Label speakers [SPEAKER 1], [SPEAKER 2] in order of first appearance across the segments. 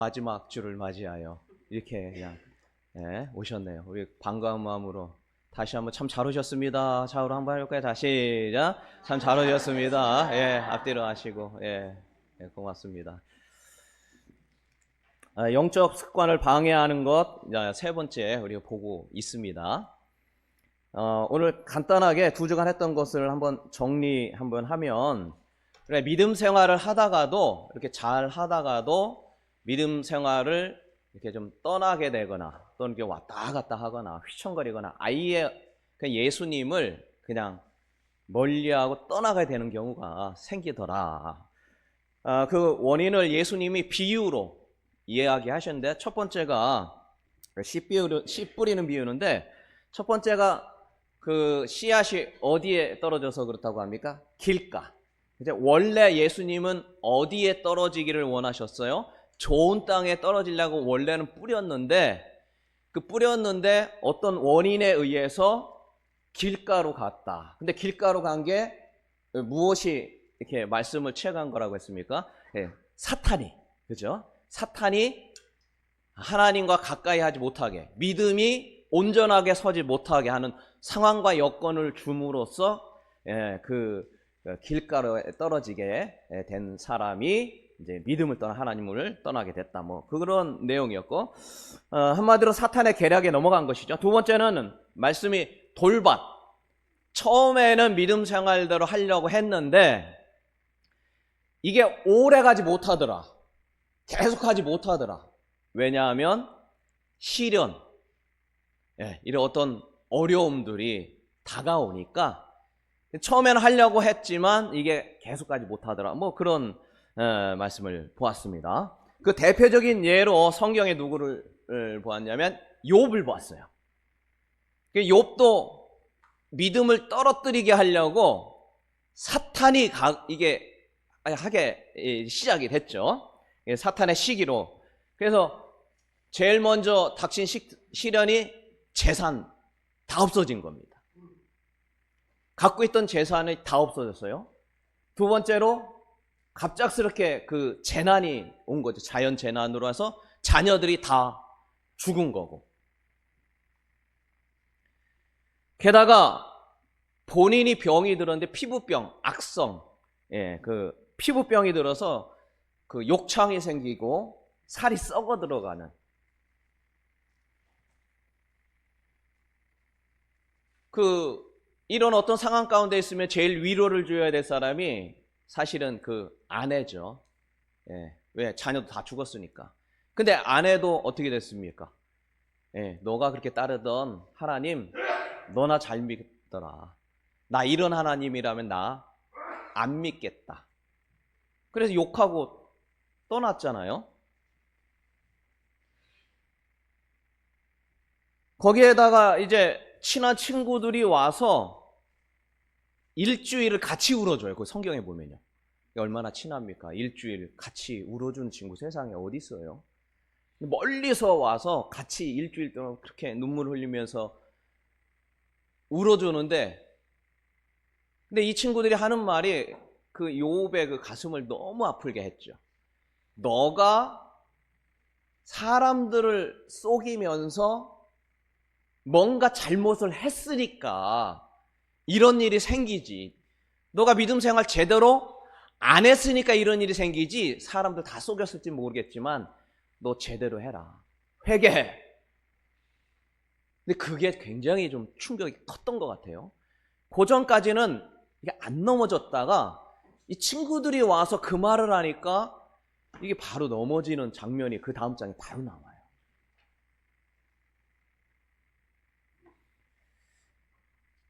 [SPEAKER 1] 마지막 주를 맞이하여 이렇게 그냥 오셨네요. 우리 반가운 마음으로 다시 한번 참 잘 오셨습니다. 좌우로 한번 해볼까요? 다시 시작. 참 잘 오셨습니다. 앞뒤로 하시고 고맙습니다. 영적 습관을 방해하는 것 세 번째 우리가 보고 있습니다. 오늘 간단하게 두 주간 했던 것을 한번 정리 한번 하면, 그래, 믿음 생활을 하다가도 이렇게 잘 하다가도 믿음 생활을 이렇게 좀 떠나게 되거나 또는 이렇게 왔다 갔다 하거나 휘청거리거나 아예 그냥 예수님을 그냥 멀리하고 떠나게 되는 경우가 생기더라. 그 원인을 예수님이 비유로 이야기하셨는데, 첫 번째가 씨 뿌리는 비유인데, 첫 번째가 그 씨앗이 어디에 떨어져서 그렇다고 합니까? 길가. 이제 원래 예수님은 어디에 떨어지기를 원하셨어요? 좋은 땅에 떨어지려고 원래는 뿌렸는데, 어떤 원인에 의해서 길가로 갔다. 근데 길가로 간 게 무엇이 이렇게 말씀을 취해간 거라고 했습니까? 사탄이, 그죠? 사탄이 하나님과 가까이 하지 못하게, 믿음이 온전하게 서지 못하게 하는 상황과 여건을 줌으로써 그 길가로 떨어지게 된 사람이 이제 믿음을 떠나 하나님을 떠나게 됐다. 뭐 그런 내용이었고, 한마디로 사탄의 계략에 넘어간 것이죠. 두 번째는 말씀이 돌밭. 처음에는 믿음 생활대로 하려고 했는데 이게 오래 가지 못하더라. 계속하지 못하더라. 왜냐하면 시련, 이런 어떤 어려움들이 다가오니까 처음에는 하려고 했지만 이게 계속하지 못하더라. 뭐 그런 말씀을 보았습니다. 그 대표적인 예로 성경에 누구를 보았냐면 욥을 보았어요. 욥도 믿음을 떨어뜨리게 하려고 사탄이 이게 하게 시작이 됐죠. 사탄의 시기로. 그래서 제일 먼저 닥친 시련이 재산 다 없어진 겁니다. 갖고 있던 재산이 다 없어졌어요. 두 번째로 갑작스럽게 그 재난이 온 거죠. 자연 재난으로 해서 자녀들이 다 죽은 거고. 게다가 본인이 병이 들었는데 피부병, 악성, 그 피부병이 들어서 그 욕창이 생기고 살이 썩어 들어가는, 이런 어떤 상황 가운데 있으면 제일 위로를 줘야 될 사람이 사실은 그 아내죠. 왜? 자녀도 다 죽었으니까. 근데 아내도 어떻게 됐습니까? 너가 그렇게 따르던 하나님, 너나 잘 믿더라. 나 이런 하나님이라면 나 안 믿겠다. 그래서 욕하고 떠났잖아요. 거기에다가 이제 친한 친구들이 와서 일주일을 같이 울어줘요. 그 성경에 보면요. 얼마나 친합니까? 일주일 같이 울어주는 친구 세상에 어디 있어요? 멀리서 와서 같이 일주일 동안 그렇게 눈물 흘리면서 울어주는데, 근데 이 친구들이 하는 말이 그 욥의 그 가슴을 너무 아프게 했죠. 너가 사람들을 속이면서 뭔가 잘못을 했으니까 이런 일이 생기지. 너가 믿음 생활 제대로 안 했으니까 이런 일이 생기지. 사람들 다 속였을지 모르겠지만 너 제대로 해라. 회개해. 근데 그게 굉장히 좀 충격이 컸던 것 같아요. 그 전까지는 이게 안 넘어졌다가 이 친구들이 와서 그 말을 하니까 이게 바로 넘어지는 장면이 그 다음 장에 바로 나와요.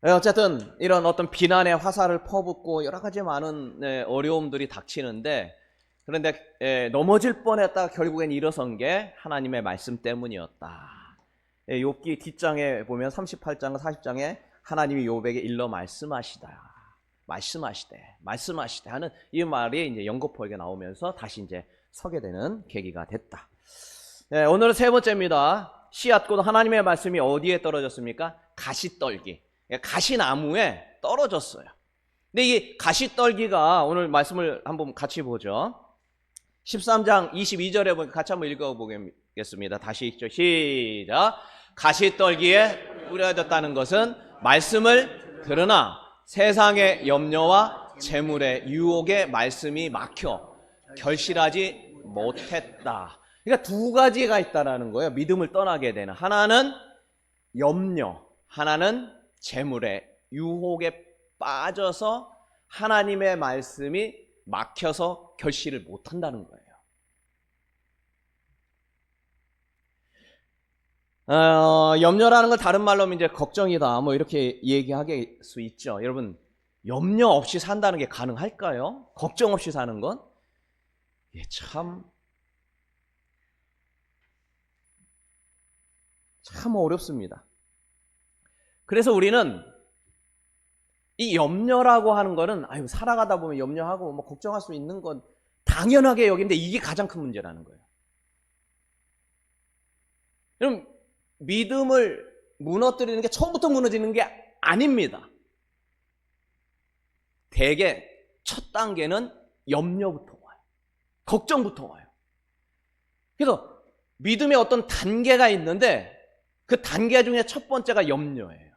[SPEAKER 1] 어쨌든 이런 어떤 비난의 화살을 퍼붓고 여러 가지 많은 어려움들이 닥치는데, 그런데 넘어질 뻔했다가 결국엔 일어선 게 하나님의 말씀 때문이었다. 욥기 뒷장에 보면 38장과 40장에 하나님이 욥에게 일러 말씀하시되 하는 이 말이 이제 연거푸하게 나오면서 다시 이제 서게 되는 계기가 됐다. 오늘은 세 번째입니다. 씨앗곧 하나님의 말씀이 어디에 떨어졌습니까? 가시떨기, 가시나무에 떨어졌어요. 근데 이 가시떨기가, 오늘 말씀을 한번 같이 보죠. 13장 22절에 보니까 같이 한번 읽어보겠습니다. 다시 읽죠. 시작. 가시떨기에 뿌려졌다는 것은 말씀을 들으나 세상의 염려와 재물의 유혹에 말씀이 막혀 결실하지 못했다. 그러니까 두 가지가 있다라는 거예요. 믿음을 떠나게 되는. 하나는 염려, 하나는 재물의 유혹에 빠져서 하나님의 말씀이 막혀서 결실을 못한다는 거예요. 염려라는 걸 다른 말로 하면 이제 걱정이다, 뭐 이렇게 얘기할 수 있죠. 여러분, 염려 없이 산다는 게 가능할까요? 걱정 없이 사는 건? 참 어렵습니다. 그래서 우리는 이 염려라고 하는 거는 살아가다 보면 염려하고 뭐 걱정할 수 있는 건 당연하게 여기는데 이게 가장 큰 문제라는 거예요. 그럼 믿음을 무너뜨리는 게 처음부터 무너지는 게 아닙니다. 대개 첫 단계는 염려부터 와요. 걱정부터 와요. 그래서 믿음의 어떤 단계가 있는데 그 단계 중에 첫 번째가 염려예요.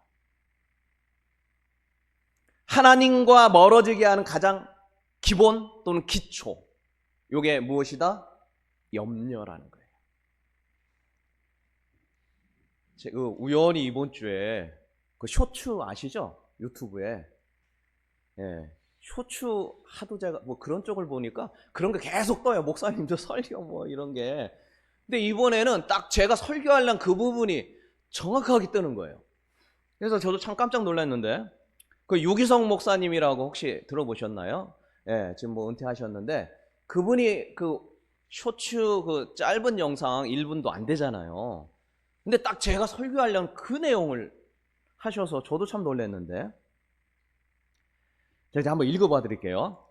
[SPEAKER 1] 하나님과 멀어지게 하는 가장 기본 또는 기초, 이게 무엇이다? 염려라는 거예요. 제가 우연히 이번 주에 그 쇼츠 아시죠? 유튜브에. 예, 쇼츠 하도 제가 뭐 그런 쪽을 보니까 그런 게 계속 떠요. 목사님도 설교 뭐 이런 게. 근데 이번에는 딱 제가 설교하려는 그 부분이 정확하게 뜨는 거예요. 그래서 저도 참 깜짝 놀랐는데, 그 유기성 목사님이라고 혹시 들어보셨나요? 예, 지금 뭐 은퇴하셨는데, 그분이 그 쇼츠 그 짧은 영상 1분도 안 되잖아요. 근데 딱 제가 설교하려는 그 내용을 하셔서 저도 참 놀랐는데, 제가 한번 읽어봐 드릴게요.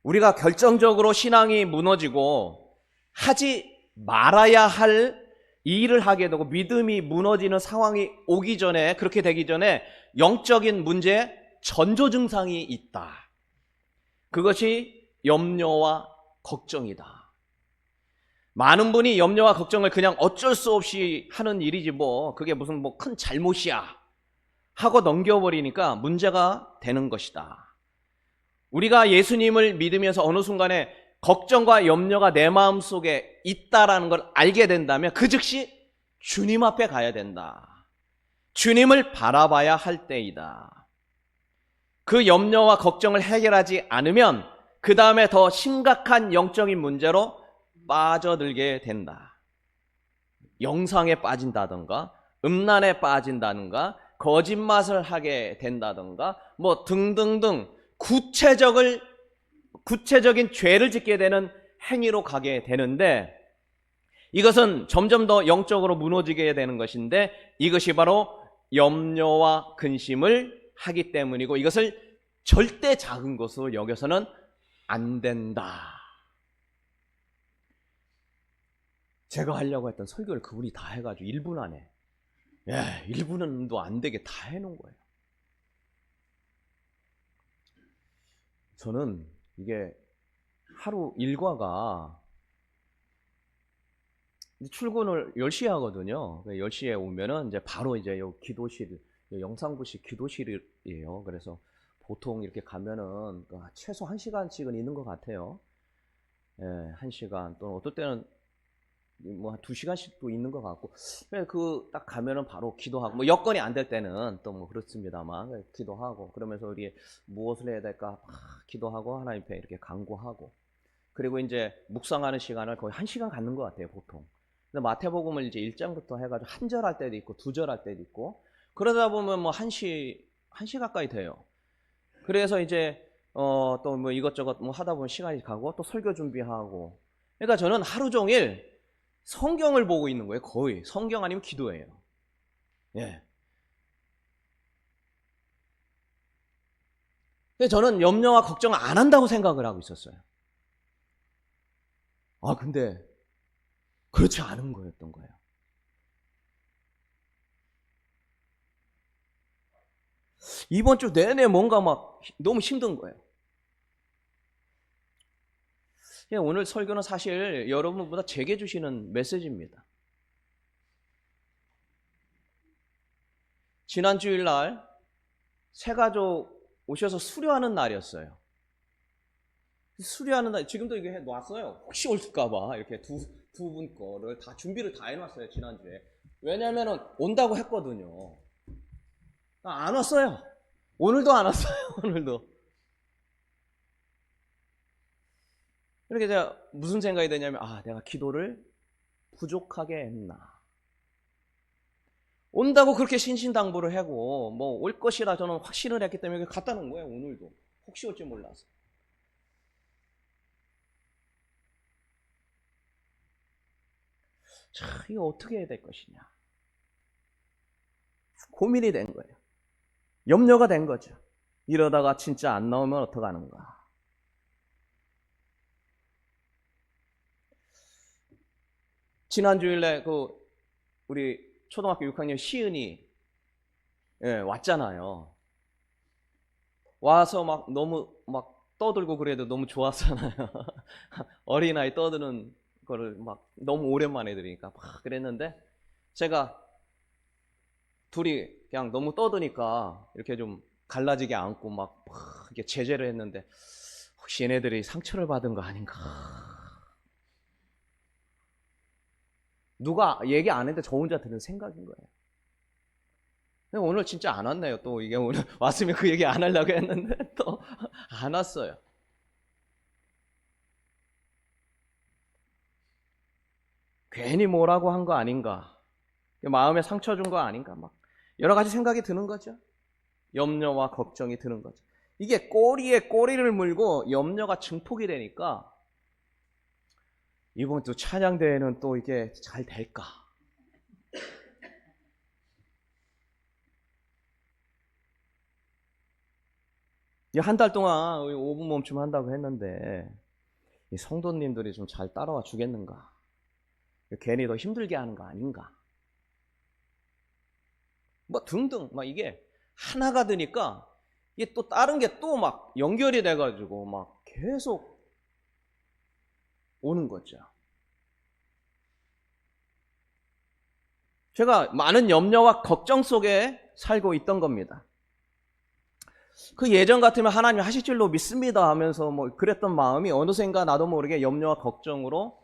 [SPEAKER 1] 우리가 결정적으로 신앙이 무너지고 하지 말아야 할 일을 하게 되고 믿음이 무너지는 상황이 오기 전에, 그렇게 되기 전에 영적인 문제에 전조 증상이 있다. 그것이 염려와 걱정이다. 많은 분이 염려와 걱정을 그냥 어쩔 수 없이 하는 일이지 뭐 그게 무슨 뭐 큰 잘못이야 하고 넘겨버리니까 문제가 되는 것이다. 우리가 예수님을 믿으면서 어느 순간에 걱정과 염려가 내 마음속에 있다라는 걸 알게 된다면 그 즉시 주님 앞에 가야 된다. 주님을 바라봐야 할 때이다. 그 염려와 걱정을 해결하지 않으면 그 다음에 더 심각한 영적인 문제로 빠져들게 된다. 영상에 빠진다던가 음란에 빠진다든가 거짓말을 하게 된다던가 뭐 등등등 구체적인 죄를 짓게 되는 행위로 가게 되는데, 이것은 점점 더 영적으로 무너지게 되는 것인데 이것이 바로 염려와 근심을 하기 때문이고, 이것을 절대 작은 것으로 여겨서는 안 된다. 제가 하려고 했던 설교를 그분이 다 해가지고 1분 안에, 1분도 안 되게 다 해놓은 거예요. 저는 이게 하루 일과가 출근을 10시에 하거든요. 10시에 오면은 이제 바로 이제 요 기도실, 영상부식 기도실이에요. 그래서 보통 이렇게 가면은 최소 1시간씩은 있는 것 같아요. 1시간 또는 어떨 때는 뭐 2시간씩도 있는 것 같고, 딱 가면은 바로 기도하고, 뭐 여건이 안 될 때는 또 뭐 그렇습니다만 기도하고, 그러면서 우리 무엇을 해야 될까 기도하고 하나님 앞에 이렇게 간구하고, 그리고 이제 묵상하는 시간을 거의 1시간 갖는 것 같아요 보통. 근데 마태복음을 이제 1장부터 해가지고 1절 할 때도 있고 2절 할 때도 있고, 그러다 보면 뭐 1시 가까이 돼요. 그래서 이제 또 뭐 이것저것 뭐 하다 보면 시간이 가고 또 설교 준비하고, 그러니까 저는 하루 종일 성경을 보고 있는 거예요. 거의 성경 아니면 기도예요. 그래서 저는 염려와 걱정을 안 한다고 생각을 하고 있었어요. 근데 그렇지 않은 거였던 거예요. 이번 주 내내 뭔가 막 너무 힘든 거예요. 오늘 설교는 사실 여러분보다 제게 주시는 메시지입니다. 지난 주일날 새가족 오셔서 수료하는 날이었어요. 수료하는 날, 지금도 이게 놨어요. 혹시 올까봐 이렇게 두 분 거를 다 준비를 다 해놨어요, 지난주에. 왜냐면은 온다고 했거든요. 안 왔어요. 오늘도 안 왔어요, 오늘도. 이렇게 제가 무슨 생각이 드냐면, 내가 기도를 부족하게 했나. 온다고 그렇게 신신당부를 하고, 뭐 올 것이라 저는 확신을 했기 때문에 갖다 놓은 거예요, 오늘도. 혹시 올지 몰라서. 자, 이거 어떻게 해야 될 것이냐. 고민이 된 거예요. 염려가 된 거죠. 이러다가 진짜 안 나오면 어떡하는가. 지난 주일에 우리 초등학교 6학년 시은이 왔잖아요. 와서 막 너무 막 떠들고 그래도 너무 좋았잖아요. 어린아이 떠드는 거를 막 너무 오랜만에 들으니까 막 그랬는데, 제가 둘이 그냥 너무 떠드니까 이렇게 좀 갈라지게 안고 막 이렇게 제재를 했는데, 혹시 얘네들이 상처를 받은 거 아닌가. 누가 얘기 안 했는데 저 혼자 드는 생각인 거예요. 근데 오늘 진짜 안 왔네요. 또 이게 오늘 왔으면 그 얘기 안 하려고 했는데 또 안 왔어요. 괜히 뭐라고 한 거 아닌가, 마음에 상처 준 거 아닌가, 막 여러 가지 생각이 드는 거죠. 염려와 걱정이 드는 거죠. 이게 꼬리에 꼬리를 물고 염려가 증폭이 되니까 이번 또 찬양대회는 또 이게 잘 될까. 한 달 동안 5분 멈춤 한다고 했는데 이 성도님들이 좀 잘 따라와 주겠는가. 괜히 더 힘들게 하는 거 아닌가. 뭐 등등 막 이게 하나가 되니까 이게 또 다른 게 또 막 연결이 돼가지고 막 계속 오는 거죠. 제가 많은 염려와 걱정 속에 살고 있던 겁니다. 그 예전 같으면 하나님 하실 줄로 믿습니다 하면서 뭐 그랬던 마음이 어느샌가 나도 모르게 염려와 걱정으로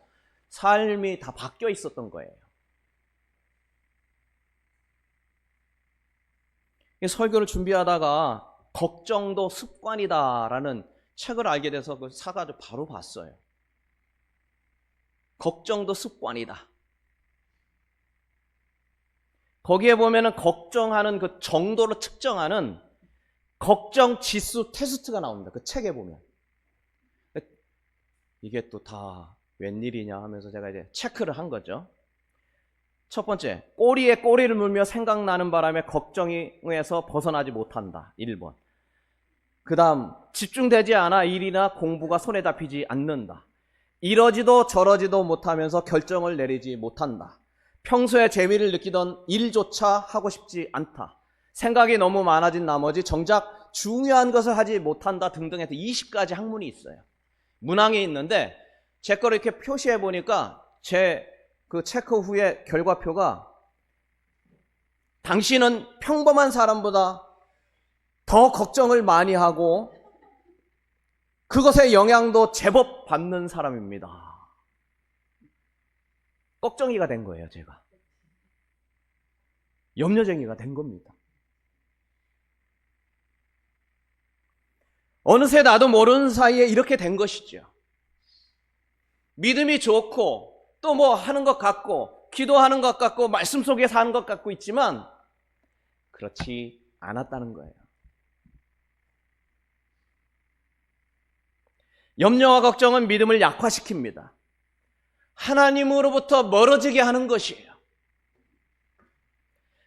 [SPEAKER 1] 삶이 다 바뀌어 있었던 거예요. 설교를 준비하다가 걱정도 습관이다라는 책을 알게 돼서 그 사가지고 바로 봤어요. 걱정도 습관이다. 거기에 보면은 걱정하는 그 정도를 측정하는 걱정 지수 테스트가 나옵니다. 그 책에 보면. 이게 또 다 웬일이냐 하면서 제가 이제 체크를 한 거죠. 첫 번째, 꼬리에 꼬리를 물며 생각나는 바람에 걱정에서 벗어나지 못한다. 1번. 그 다음, 집중되지 않아 일이나 공부가 손에 잡히지 않는다. 이러지도 저러지도 못하면서 결정을 내리지 못한다. 평소에 재미를 느끼던 일조차 하고 싶지 않다. 생각이 너무 많아진 나머지 정작 중요한 것을 하지 못한다 등등 해서 20가지 학문이 있어요. 문항에 있는데 제 거를 이렇게 표시해 보니까 제 그 체크 후에 결과표가 당신은 평범한 사람보다 더 걱정을 많이 하고 그것의 영향도 제법 받는 사람입니다. 걱정이가 된 거예요, 제가. 염려쟁이가 된 겁니다. 어느새 나도 모르는 사이에 이렇게 된 것이죠. 믿음이 좋고 또 뭐 하는 것 같고 기도하는 것 같고 말씀 속에 사는 것 같고 있지만 그렇지 않았다는 거예요. 염려와 걱정은 믿음을 약화시킵니다. 하나님으로부터 멀어지게 하는 것이에요.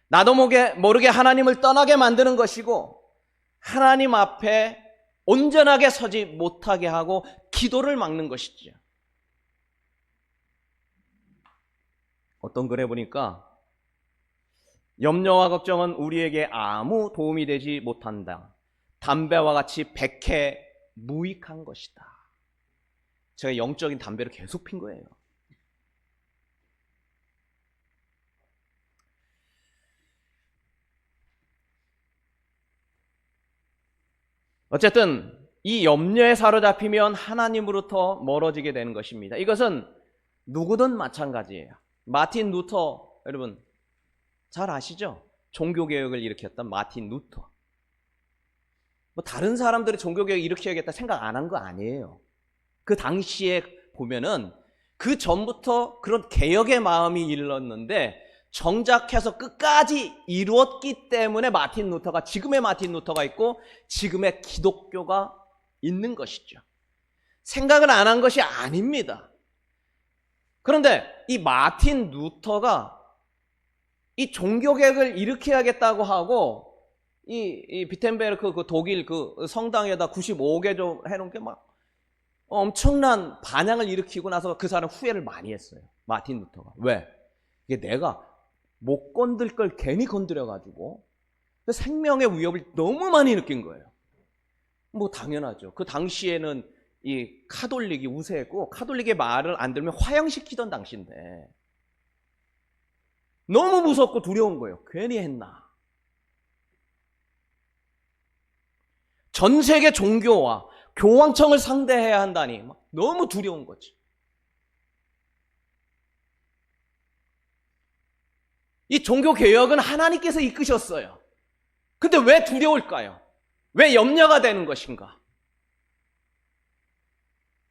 [SPEAKER 1] 나도 모르게 하나님을 떠나게 만드는 것이고 하나님 앞에 온전하게 서지 못하게 하고 기도를 막는 것이죠. 어떤 글에 보니까 염려와 걱정은 우리에게 아무 도움이 되지 못한다. 담배와 같이 백해 무익한 것이다. 제가 영적인 담배를 계속 핀 거예요. 어쨌든 이 염려에 사로잡히면 하나님으로부터 멀어지게 되는 것입니다. 이것은 누구든 마찬가지예요. 마틴 루터, 여러분 잘 아시죠? 종교개혁을 일으켰던 마틴 루터. 뭐 다른 사람들이 종교개혁 일으켜야겠다 생각 안 한 거 아니에요. 그 당시에 보면은 그 전부터 그런 개혁의 마음이 일렀는데 정작해서 끝까지 이루었기 때문에 마틴 루터가, 지금의 마틴 루터가 있고 지금의 기독교가 있는 것이죠. 생각을 안 한 것이 아닙니다. 그런데 이 마틴 루터가 이 종교개혁을 일으켜야겠다고 하고 이 비텐베르크 그 독일 그 성당에다 95개조 해놓은 게 막 엄청난 반향을 일으키고 나서 그 사람 후회를 많이 했어요. 마틴 루터가. 왜? 이게 내가 못 건들 걸 괜히 건드려가지고 생명의 위협을 너무 많이 느낀 거예요. 뭐 당연하죠. 그 당시에는 이 카톨릭이 우세했고 카톨릭의 말을 안 들으면 화형시키던 당시인데 너무 무섭고 두려운 거예요. 괜히 했나. 전 세계 종교와 교황청을 상대해야 한다니 너무 두려운 거지. 이 종교개혁은 하나님께서 이끄셨어요. 근데 왜 두려울까요? 왜 염려가 되는 것인가?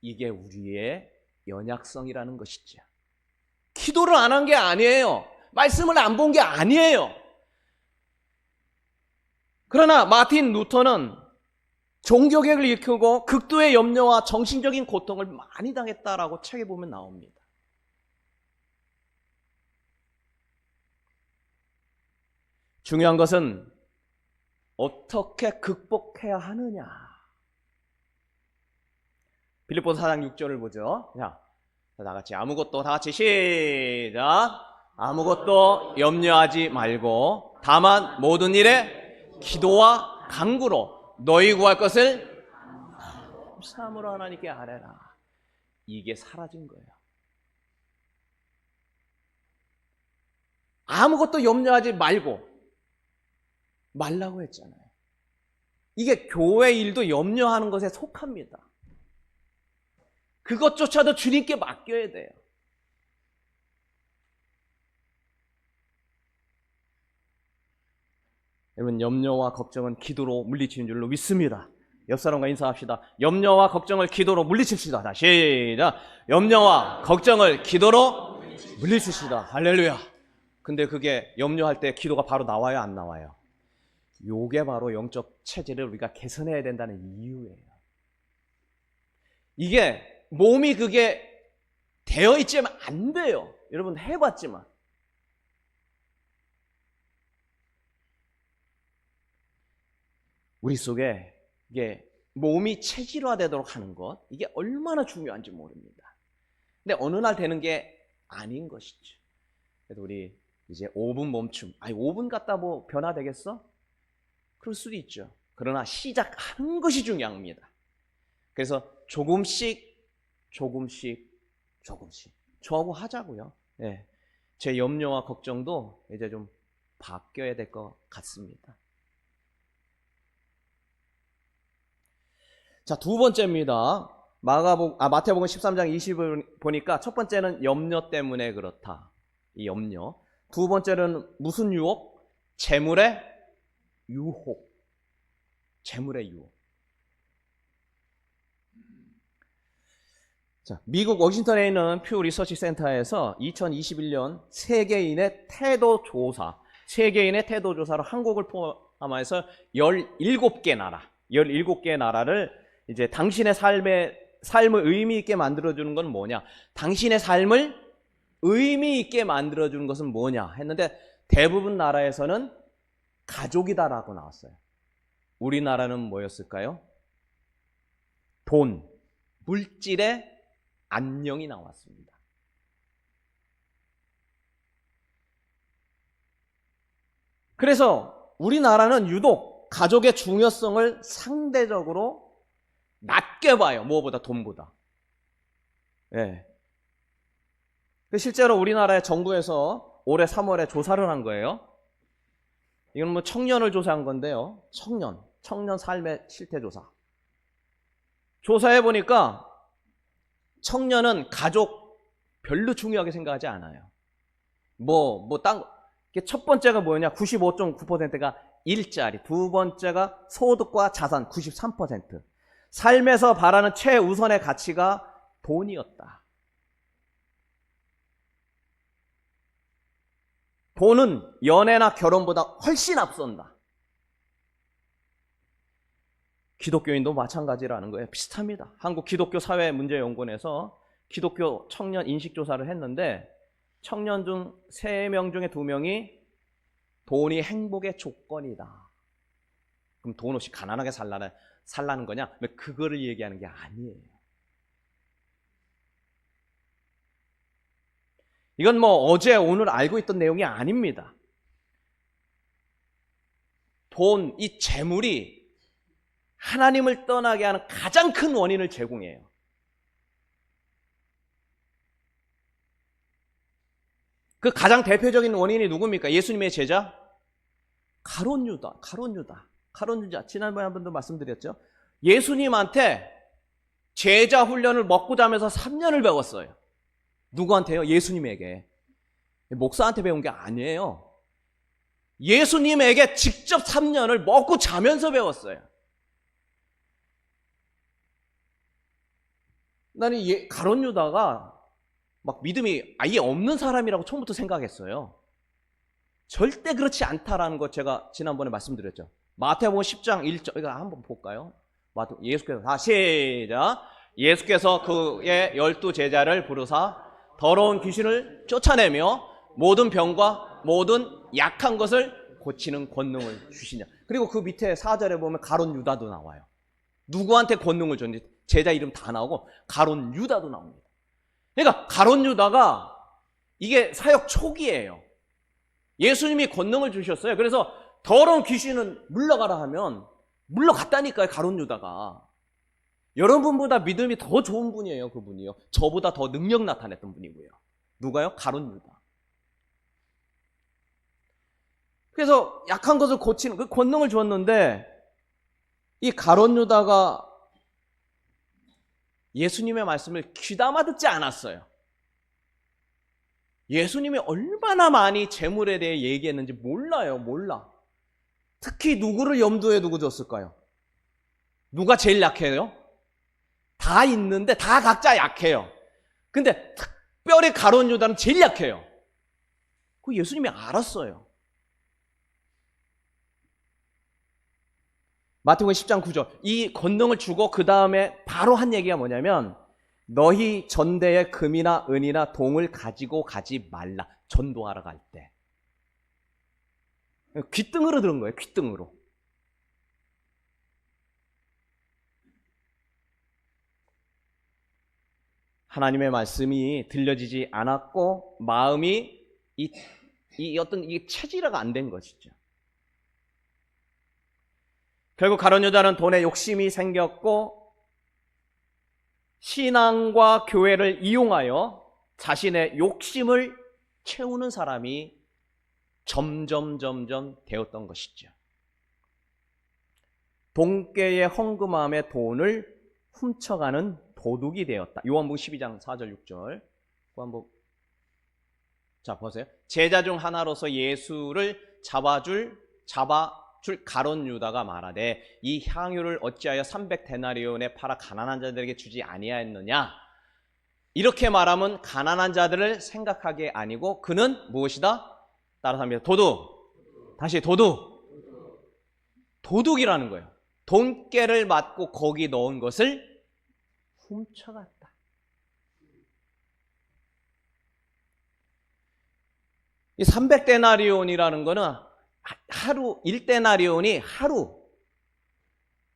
[SPEAKER 1] 이게 우리의 연약성이라는 것이죠. 기도를 안 한 게 아니에요. 말씀을 안 본 게 아니에요. 그러나 마틴 루터는 종교개혁을 일으키고 극도의 염려와 정신적인 고통을 많이 당했다라고 책에 보면 나옵니다. 중요한 것은 어떻게 극복해야 하느냐. 빌립보서 4장 6절을 보죠. 자, 다 같이 다 같이 시작. 아무것도 염려하지 말고 다만 모든 일에 기도와 간구로 너희 구할 것을 감사함으로 하나님께 아뢰라. 이게 사라진 거예요. 아무것도 염려하지 말라고 했잖아요. 이게 교회 일도 염려하는 것에 속합니다. 그것조차도 주님께 맡겨야 돼요. 여러분, 염려와 걱정은 기도로 물리치는 줄로 믿습니다. 옆 사람과 인사합시다. 염려와 걱정을 기도로 물리칩시다. 자, 시작. 염려와 걱정을 기도로 물리칩시다. 할렐루야. 근데 그게 염려할 때 기도가 바로 나와요, 안 나와요? 요게 바로 영적 체질을 우리가 개선해야 된다는 이유예요. 이게 몸이 그게 되어 있지만 안 돼요. 여러분 해봤지만. 우리 속에 이게 몸이 체질화되도록 하는 것, 이게 얼마나 중요한지 모릅니다. 근데 어느 날 되는 게 아닌 것이죠. 그래서 우리 이제 5분 멈춤. 5분 갔다 뭐 변화되겠어? 그럴 수도 있죠. 그러나 시작하는 것이 중요합니다. 그래서 조금씩 저하고 하자고요. 네. 제 염려와 걱정도 이제 좀 바뀌어야 될 것 같습니다. 자, 두 번째입니다. 마태복음 13장 20을 보니까 첫 번째는 염려 때문에 그렇다. 이 염려. 두 번째는 무슨 유혹? 재물의 유혹. 재물의 유혹. 자, 미국 워싱턴에 있는 퓨 리서치 센터에서 2021년 세계인의 태도 조사로 한국을 포함해서 17개 나라를 이제 당신의 삶을 의미 있게 만들어주는 건 뭐냐? 당신의 삶을 의미 있게 만들어주는 것은 뭐냐? 했는데 대부분 나라에서는 가족이다라고 나왔어요. 우리나라는 뭐였을까요? 돈, 물질의 안녕이 나왔습니다. 그래서 우리나라는 유독 가족의 중요성을 상대적으로 낮게 봐요. 무엇보다 돈보다. 예. 실제로 우리나라의 정부에서 올해 3월에 조사를 한 거예요. 이건 뭐 청년을 조사한 건데요. 청년 삶의 실태 조사. 조사해 보니까 청년은 가족 별로 중요하게 생각하지 않아요. 첫 번째가 뭐냐? 95.9%가 일자리, 두 번째가 소득과 자산 93%. 삶에서 바라는 최우선의 가치가 돈이었다. 돈은 연애나 결혼보다 훨씬 앞선다. 기독교인도 마찬가지라는 거예요. 비슷합니다. 한국 기독교 사회문제연구원에서 기독교 청년 인식조사를 했는데 청년 중 3명 중에 2명이 돈이 행복의 조건이다. 그럼 돈 없이 가난하게 살라는 거냐? 그거를 얘기하는 게 아니에요. 이건 뭐 어제 오늘 알고 있던 내용이 아닙니다. 돈, 이 재물이 하나님을 떠나게 하는 가장 큰 원인을 제공해요. 그 가장 대표적인 원인이 누굽니까? 예수님의 제자? 가룟 유다. 지난번에 한 번도 말씀드렸죠. 예수님한테 제자 훈련을 먹고 자면서 3년을 배웠어요. 누구한테요? 예수님에게. 목사한테 배운 게 아니에요. 예수님에게 직접 3년을 먹고 자면서 배웠어요. 나는 가룟 유다가 막 믿음이 아예 없는 사람이라고 처음부터 생각했어요. 절대 그렇지 않다라는 것 제가 지난번에 말씀드렸죠. 마태복음 10장 1절 이거 한번 볼까요? 예수께서 시작. 예수께서 그의 12제자를 부르사 더러운 귀신을 쫓아내며 모든 병과 모든 약한 것을 고치는 권능을 주시냐. 그리고 그 밑에 4절에 보면 가룟 유다도 나와요. 누구한테 권능을 줬는지 제자 이름 다 나오고 가룟 유다도 나옵니다. 그러니까 가룟 유다가 이게 사역 초기예요. 예수님이 권능을 주셨어요. 그래서 더러운 귀신은 물러가라 하면 물러갔다니까요. 가룟 유다가. 여러분보다 믿음이 더 좋은 분이에요. 그분이요. 저보다 더 능력 나타냈던 분이고요. 누가요? 가룟 유다. 그래서 약한 것을 고치는 그 권능을 주었는데 이 가룟 유다가 예수님의 말씀을 귀담아 듣지 않았어요. 예수님이 얼마나 많이 재물에 대해 얘기했는지 몰라. 특히 누구를 염두에 두고 줬을까요? 누가 제일 약해요? 다 있는데 다 각자 약해요. 근데 특별히 가룟 유다는 제일 약해요. 그 예수님이 알았어요. 마태복음 10장 9절 이 권능을 주고 그 다음에 바로 한 얘기가 뭐냐면 너희 전대에 금이나 은이나 동을 가지고 가지 말라. 전도하러 갈 때. 귓등으로 들은 거예요. 귓등으로. 하나님의 말씀이 들려지지 않았고 마음이 어떤 이게 체질화가 안 된 것이죠. 결국 가룟 유다는 돈에 욕심이 생겼고 신앙과 교회를 이용하여 자신의 욕심을 채우는 사람이 점점 되었던 것이죠. 돈꾀의 헌금함의 돈을 훔쳐가는 도둑이 되었다. 요한복음 12장 4절 6절. 자, 보세요. 제자 중 하나로서 예수를 잡아줄 가룟 유다가 말하되 이 향유를 어찌하여 300데나리온에 팔아 가난한 자들에게 주지 아니하였느냐. 이렇게 말하면 가난한 자들을 생각하게 아니고 그는 무엇이다? 따라서 합니다. 도둑이라는 거예요. 돈깨를 맞고 거기 넣은 것을 훔쳐갔다. 이 300데나리온이라는 거는 하루 1데나리온이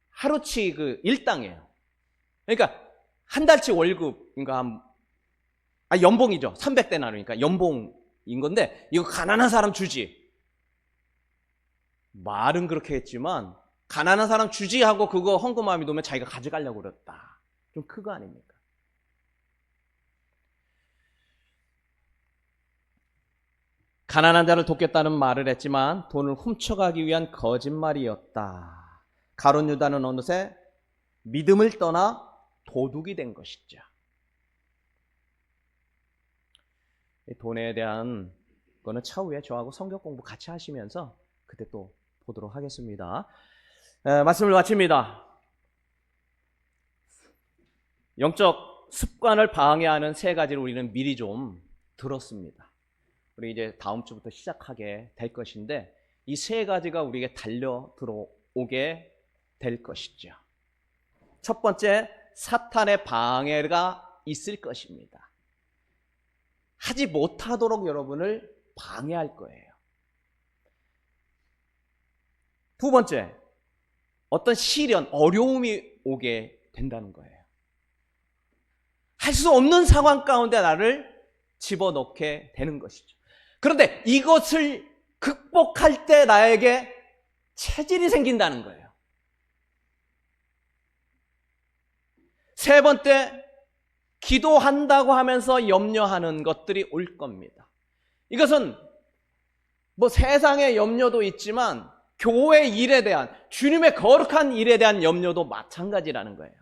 [SPEAKER 1] 하루치 그 일당이에요. 그러니까 한 달치 월급인가 연봉이죠. 300데나리온이니까 연봉인 건데 이거 가난한 사람 주지. 말은 그렇게 했지만 가난한 사람 주지 하고 그거 헌금함이 놓으면 자기가 가져가려고 그랬다. 좀 그거 아닙니까? 가난한 자를 돕겠다는 말을 했지만 돈을 훔쳐가기 위한 거짓말이었다. 가룟 유다는 어느새 믿음을 떠나 도둑이 된 것이죠. 돈에 대한 거는 차후에 저하고 성경 공부 같이 하시면서 그때 또 보도록 하겠습니다. 말씀을 마칩니다. 영적 습관을 방해하는 세 가지를 우리는 미리 좀 들었습니다. 우리 이제 다음 주부터 시작하게 될 것인데 이 세 가지가 우리에게 달려 들어오게 될 것이죠. 첫 번째, 사탄의 방해가 있을 것입니다. 하지 못하도록 여러분을 방해할 거예요. 두 번째, 어떤 시련, 어려움이 오게 된다는 거예요. 할 수 없는 상황 가운데 나를 집어넣게 되는 것이죠. 그런데 이것을 극복할 때 나에게 체질이 생긴다는 거예요. 세 번째, 기도한다고 하면서 염려하는 것들이 올 겁니다. 이것은 뭐 세상의 염려도 있지만 교회 일에 대한, 주님의 거룩한 일에 대한 염려도 마찬가지라는 거예요.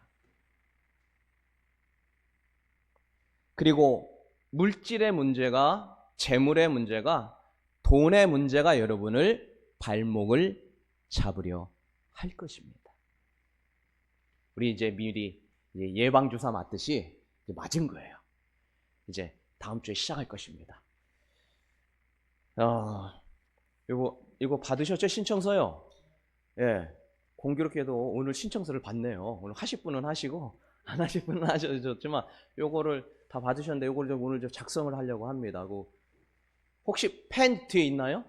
[SPEAKER 1] 그리고 물질의 문제가, 재물의 문제가, 돈의 문제가 여러분을 발목을 잡으려 할 것입니다. 우리 이제 미리 예방주사 맞듯이 맞은 거예요. 이제 다음 주에 시작할 것입니다. 이거 받으셨죠? 신청서요? 예. 공교롭게도 오늘 신청서를 받네요. 오늘 하실 분은 하시고 안 하실 분은 하셨지만 요거를 다 받으셨는데 요거를 좀 오늘 좀 작성을 하려고 합니다. 혹시 펜 뒤에 있나요?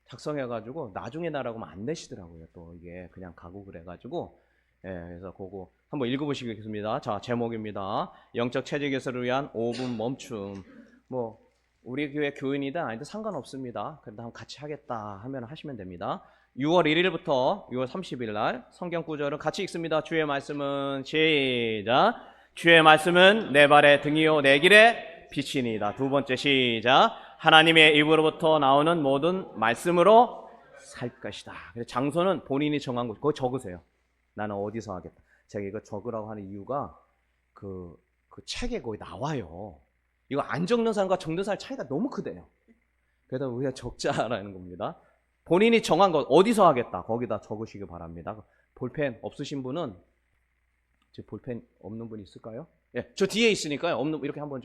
[SPEAKER 1] 작성해가지고 나중에 나라고 하면 안 내시더라고요. 또 이게 그냥 가고 그래가지고 그래서 그거 한번 읽어보시겠습니다. 자, 제목입니다. 영적 체질 개선을 위한 5분 멈춤. 뭐 우리 교회 교인이든 아니든 상관없습니다. 그래도 한번 같이 하겠다 하면 하시면 됩니다. 6월 1일부터 6월 30일 날 성경 구절은 같이 읽습니다. 주의 말씀은 시작. 주의 말씀은 내 발의 등이요 내 길의 빛이니이다. 두 번째 시작. 하나님의 입으로부터 나오는 모든 말씀으로 살 것이다. 그래서 장소는 본인이 정한 곳, 그거 적으세요. 나는 어디서 하겠다. 제가 이거 적으라고 하는 이유가 그 책에 거기 나와요. 이거 안 적는 사람과 적는 사람 차이가 너무 크대요. 그래서 우리가 적자라는 겁니다. 본인이 정한 것 어디서 하겠다. 거기다 적으시기 바랍니다. 볼펜 없으신 분은, 지금 볼펜 없는 분 있을까요? 예, 저 뒤에 있으니까요. 없는 분 이렇게 한번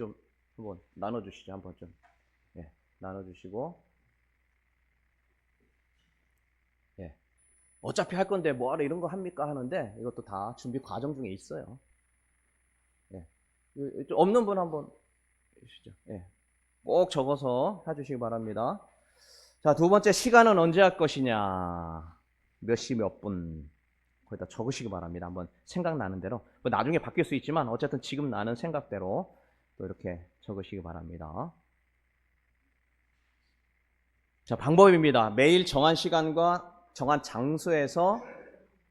[SPEAKER 1] 나눠주시죠. 한번 좀 나눠주시고. 예. 어차피 할 건데 뭐하러 이런 거 합니까 하는데 이것도 다 준비 과정 중에 있어요. 예. 없는 분 한번 해주시죠. 예. 꼭 적어서 해주시기 바랍니다. 자, 두 번째, 시간은 언제 할 것이냐, 몇 시 몇 분, 거기다 적으시기 바랍니다. 한번 생각나는 대로. 뭐 나중에 바뀔 수 있지만 어쨌든 지금 나는 생각대로 또 이렇게 적으시기 바랍니다. 자, 방법입니다. 매일 정한 시간과 정한 장소에서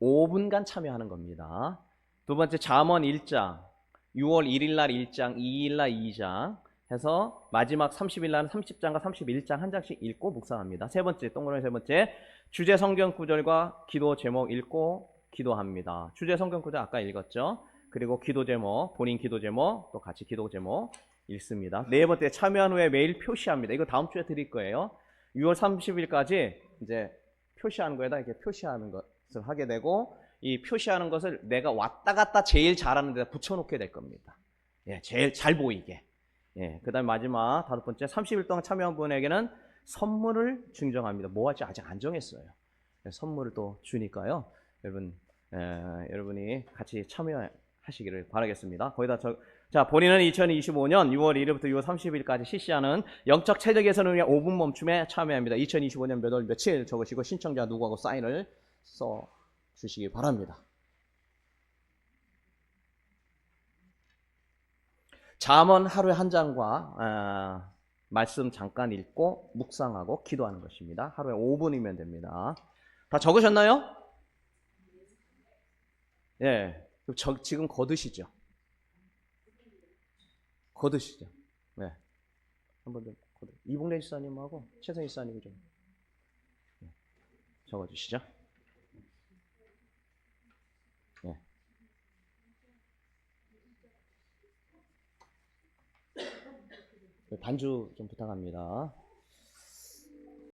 [SPEAKER 1] 5분간 참여하는 겁니다. 두 번째, 잠언 1장, 6월 1일 날 1장, 2일 날 2장 해서 마지막 30일 날은 30장과 31장 한 장씩 읽고 묵상합니다. 세 번째, 동그라미 세 번째, 주제 성경 구절과 기도 제목 읽고 기도합니다. 주제 성경 구절 아까 읽었죠? 그리고 기도 제목, 본인 기도 제목, 또 같이 기도 제목 읽습니다. 네 번째, 참여한 후에 매일 표시합니다. 이거 다음 주에 드릴 거예요. 6월 30일까지 이제 표시하는 거에다 이렇게 표시하는 것을 하게 되고, 이 표시하는 것을 내가 왔다 갔다 제일 잘하는 데다 붙여놓게 될 겁니다. 예, 제일 잘 보이게. 예, 그 다음에 마지막 다섯 번째, 30일 동안 참여한 분에게는 선물을 증정합니다. 뭐 할지 아직 안 정했어요. 예, 선물을 또 주니까요. 여러분이 같이 참여하시기를 바라겠습니다. 거기다 자, 본인은 2025년 6월 1일부터 6월 30일까지 실시하는 영적 체질 개선을 위한 5분 멈춤에 참여합니다. 2025년 몇 월 며칠 적으시고 신청자 누구하고 사인을 써 주시기 바랍니다. 잠언 하루에 한 장과 말씀 잠깐 읽고 묵상하고 기도하는 것입니다. 하루에 5분이면 됩니다. 다 적으셨나요? 예, 지금 거두시죠. 네. 한번 좀 코드. 이봉래 지사님하고 최성희 지사님이 좀 적어주시죠. 네. 반주 좀 부탁합니다.